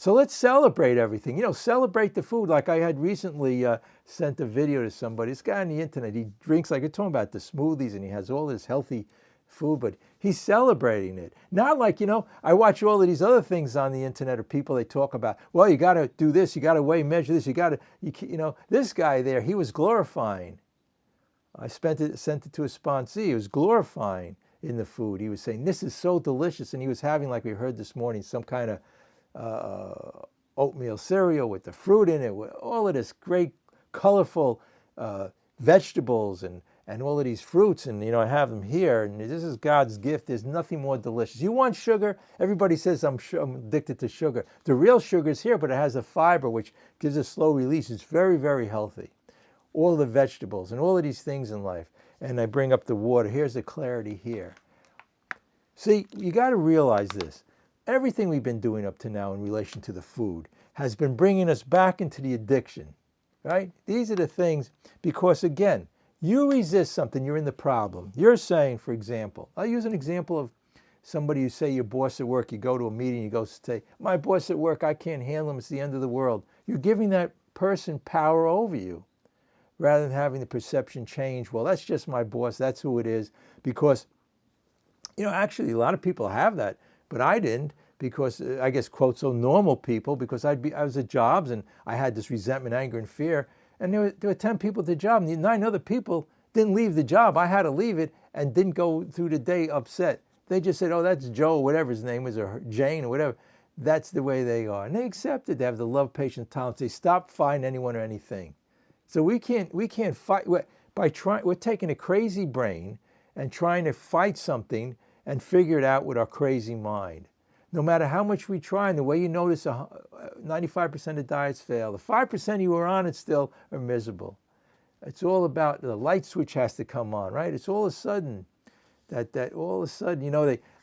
So let's celebrate everything. Celebrate the food. Like I had recently sent a video to somebody. This guy on the internet, he drinks, like you're talking about, the smoothies, and he has all this healthy food, but he's celebrating it. Not like, I watch all of these other things on the internet, or people, they talk about, well, you got to do this, you got to weigh, measure this, this guy there, he was glorifying. I sent it to a sponsee. He was glorifying in the food. He was saying, this is so delicious. And he was having, like we heard this morning, some kind of oatmeal cereal with the fruit in it, with all of this great, colorful vegetables and all of these fruits. And, I have them here. And this is God's gift. There's nothing more delicious. You want sugar? Everybody says I'm addicted to sugar. The real sugar is here, but it has a fiber, which gives a slow release. It's very, very healthy. All the vegetables and all of these things in life. And I bring up the water. Here's the clarity here. See, you got to realize this. Everything we've been doing up to now in relation to the food has been bringing us back into the addiction, right? These are the things, because again, you resist something, you're in the problem. You're saying, for example, I'll use an example of somebody, you say your boss at work, you go to a meeting, you go say, my boss at work, I can't handle him, it's the end of the world. You're giving that person power over you, rather than having the perception change. Well, that's just my boss, that's who it is. Because, actually a lot of people have that, but I didn't, because I guess, quote, so normal people, because I was at jobs and I had this resentment, anger, and fear, and there were 10 people at the job, and 9 other people didn't leave the job. I had to leave it and didn't go through the day upset. They just said, oh, that's Joe, whatever his name is, or Jane, or whatever. That's the way they are. And they accepted. They have the love, patience, tolerance. They stop fighting anyone or anything. So we can't fight by trying. We're taking a crazy brain and trying to fight something and figure it out with our crazy mind. No matter how much we try, and the way you notice 95% of diets fail, the 5% you were on it still are miserable. It's all about the light switch has to come on, right? It's all of a sudden that all of a sudden,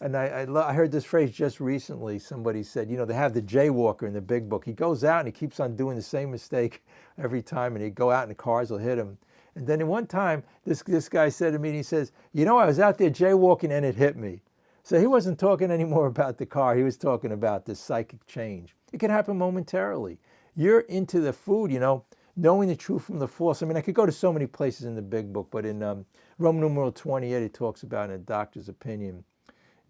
I heard this phrase just recently. Somebody said, they have the jaywalker in the big book. He goes out and he keeps on doing the same mistake every time, and he'd go out and the cars will hit him. And then in one time, this guy said to me, he says, I was out there jaywalking and it hit me. So he wasn't talking anymore about the car. He was talking about this psychic change. It can happen momentarily. You're into the food, knowing the truth from the false. I mean, I could go to so many places in the big book, but in Roman numeral 28, it talks about, in a doctor's opinion,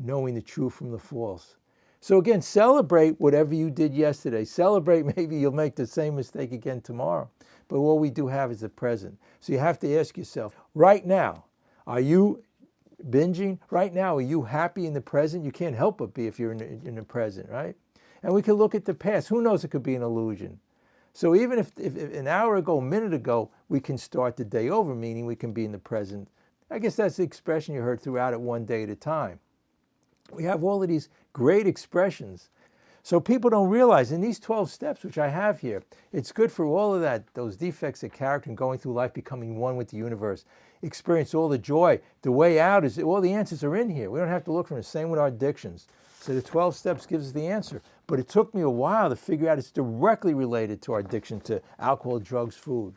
knowing the truth from the false. So again, celebrate whatever you did yesterday. Celebrate, maybe you'll make the same mistake again tomorrow. But what we do have is the present. So you have to ask yourself, right now, are you binging? Right now, are you happy in the present? You can't help but be if you're in the present, right? And we can look at the past. Who knows, it could be an illusion. So even if an hour ago, a minute ago, we can start the day over, meaning we can be in the present. I guess that's the expression you heard throughout it, one day at a time. We have all of these great expressions. So people don't realize in these 12 steps, which I have here, it's good for all of that, those defects of character and going through life, becoming one with the universe. Experience all the joy. The way out is, all the answers are in here. We don't have to look for them. Same with our addictions. So the 12 steps gives us the answer. But it took me a while to figure out it's directly related to our addiction to alcohol, drugs, food.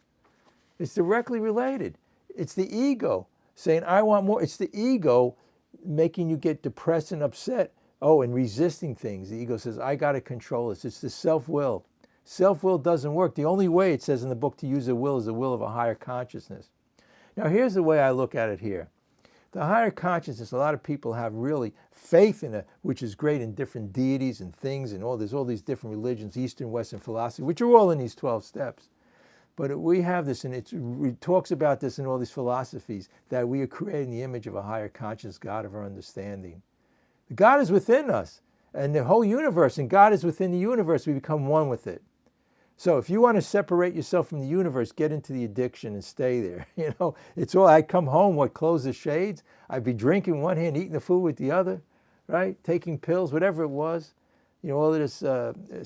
It's directly related. It's the ego saying, I want more. It's the ego making you get depressed and upset. Oh, and resisting things. The ego says, I got to control this. It's the self-will. Self-will doesn't work. The only way, it says in the book, to use the will is the will of a higher consciousness. Now, here's the way I look at it here. The higher consciousness, a lot of people have really faith in it, which is great, in different deities and things, and there's all these different religions, Eastern, Western philosophy, which are all in these 12 steps. But we have this, and it talks about this in all these philosophies, that we are creating the image of a higher conscious God of our understanding. God is within us, and the whole universe, and God is within the universe. We become one with it. So if you want to separate yourself from the universe, get into the addiction and stay there. It's all, I'd come home, close the shades, I'd be drinking one hand, eating the food with the other, right? Taking pills, whatever it was. All of this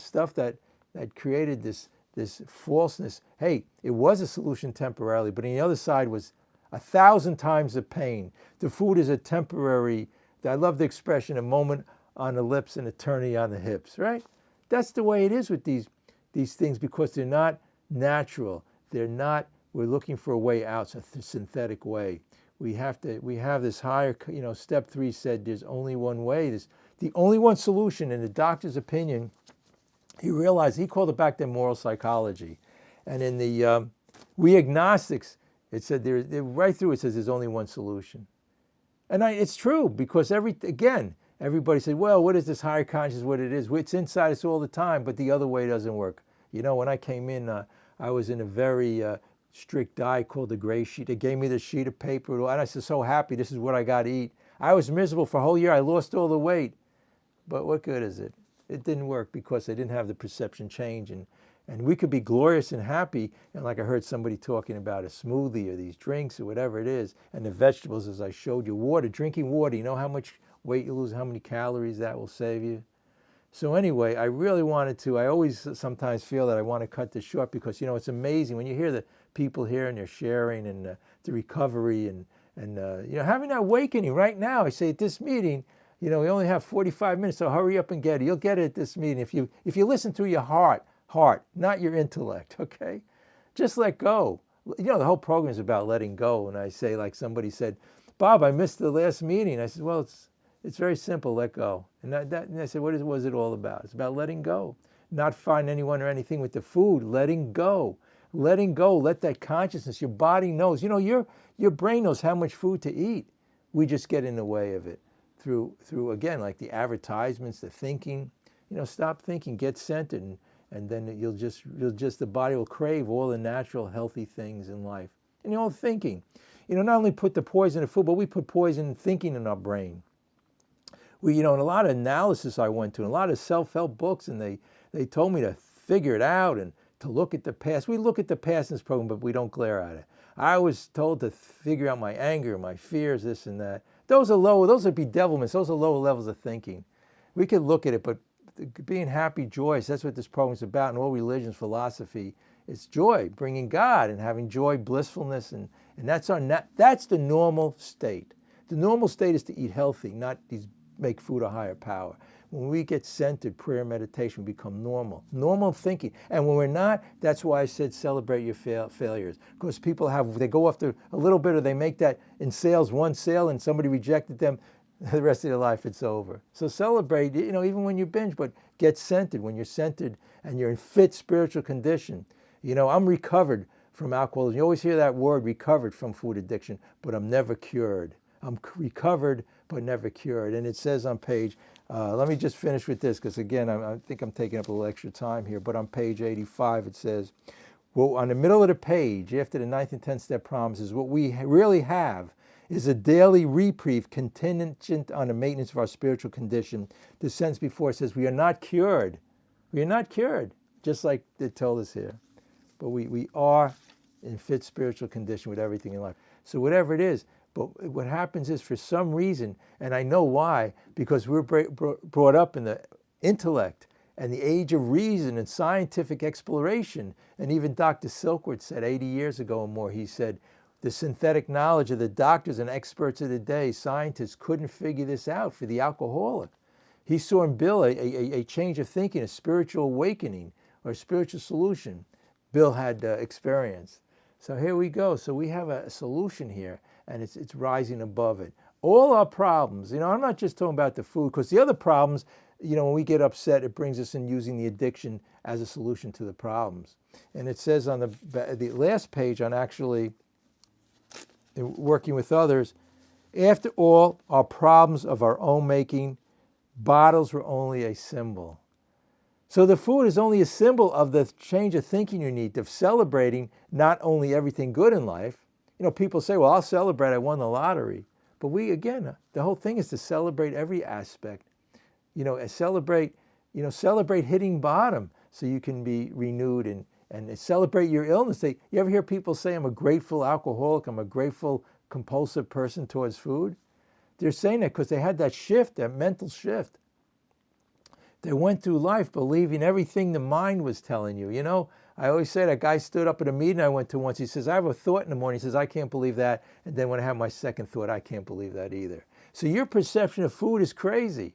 stuff that created this falseness. Hey, it was a solution temporarily, but on the other side was 1,000 times the pain. The food is a temporary, I love the expression, a moment on the lips and eternity on the hips, right? That's the way it is with these things, because they're not natural. We're looking for a way out, a synthetic way. We have this higher, step 3 said there's only one way. The only one solution, in the doctor's opinion, He realized, he called it back then moral psychology. And in the We Agnostics, it said right through it says there's only one solution. And it's true, because everybody said, well, what is this higher consciousness, what it is? It's inside us all the time, but the other way doesn't work. You know, when I came in, I was in a very strict diet called the gray sheet. They gave me the sheet of paper, and I was so happy, this is what I got to eat. I was miserable for a whole year. I lost all the weight. But what good is it? It didn't work because they didn't have the perception change. And we could be glorious and happy, and like I heard somebody talking about a smoothie or these drinks or whatever it is, and the vegetables, as I showed you, water, drinking water, you know how much weight you lose, how many calories that will save you? So anyway, I really wanted to, I always sometimes feel that I want to cut this short, because, you know, it's amazing when you hear the people here and they're sharing and the recovery and you know, having that awakening right now. I say at this meeting, you know, we only have 45 minutes, so hurry up and get it. You'll get it at this meeting if you listen through your heart, not your intellect, okay? Just let go. You know, the whole program is about letting go. And I say, like somebody said, Bob, I missed the last meeting. I said, well, it's very simple, let go. And I said, what was it all about? It's about letting go. Not fighting anyone or anything with the food, letting go. Letting go, let that consciousness, your body knows. You know, your brain knows how much food to eat. We just get in the way of it through again, like the advertisements, the thinking. You know, stop thinking, get centered, and then you'll just the body will crave all the natural healthy things in life. And you know, thinking, you know, not only put the poison in food, but we put poison thinking in our brain. We, you know, in a lot of analysis I went to, and a lot of self-help books, and they told me to figure it out and to look at the past. We look at the past in this program, but we don't glare at it. I was told to figure out my anger, my fears, this and that. Those are bedevilments. Those are lower levels of thinking. We could look at it, but being happy, joyous, that's what this program is about. In all religions, philosophy, it's joy, bringing God and having joy, blissfulness, and that's the normal state. The normal state is to eat healthy, not make food a higher power. When we get centered, prayer, meditation, we become normal thinking. And when we're not, that's why I said celebrate your failures. Because people they go after a little bit, or they make that in sales, one sale, and somebody rejected them, the rest of their life it's over. So celebrate, you know, even when you binge, but get centered. When you're centered and you're in fit spiritual condition. You know, I'm recovered from alcoholism. You always hear that word, recovered from food addiction, but I'm never cured. I'm recovered, but never cured. And it says on page, let me just finish with this, because again, I think I'm taking up a little extra time here, but on page 85 it says, well, on the middle of the page, after the 9th and 10th step promises, what we really have is a daily reprieve contingent on the maintenance of our spiritual condition. The sentence before says, we are not cured. We are not cured, just like they told us here. But we are in fit spiritual condition with everything in life. So whatever it is, but what happens is, for some reason, and I know why, because we're brought up in the intellect and the age of reason and scientific exploration. And even Dr. Silkworth said 80 years ago or more, he said, the synthetic knowledge of the doctors and experts of the day, scientists, couldn't figure this out for the alcoholic. He saw in Bill a change of thinking, a spiritual awakening, or a spiritual solution Bill had experienced. So here we go. So we have a solution here, and it's rising above it. All our problems, you know, I'm not just talking about the food, because the other problems, you know, when we get upset, it brings us in using the addiction as a solution to the problems. And it says on the last page, on actually working with others, after all our problems of our own making, bottles were only a symbol. So the food is only a symbol of the change of thinking you need, of celebrating not only everything good in life. You know, people say, well, I'll celebrate, I won the lottery. But again, the whole thing is to celebrate every aspect. You know, celebrate hitting bottom so you can be renewed, and celebrate your illness. You ever hear people say, I'm a grateful alcoholic, I'm a grateful compulsive person towards food? They're saying that because they had that shift, that mental shift. They went through life believing everything the mind was telling you. You know, I always say, that guy stood up at a meeting I went to once. He says, I have a thought in the morning. He says, I can't believe that. And then when I have my second thought, I can't believe that either. So your perception of food is crazy.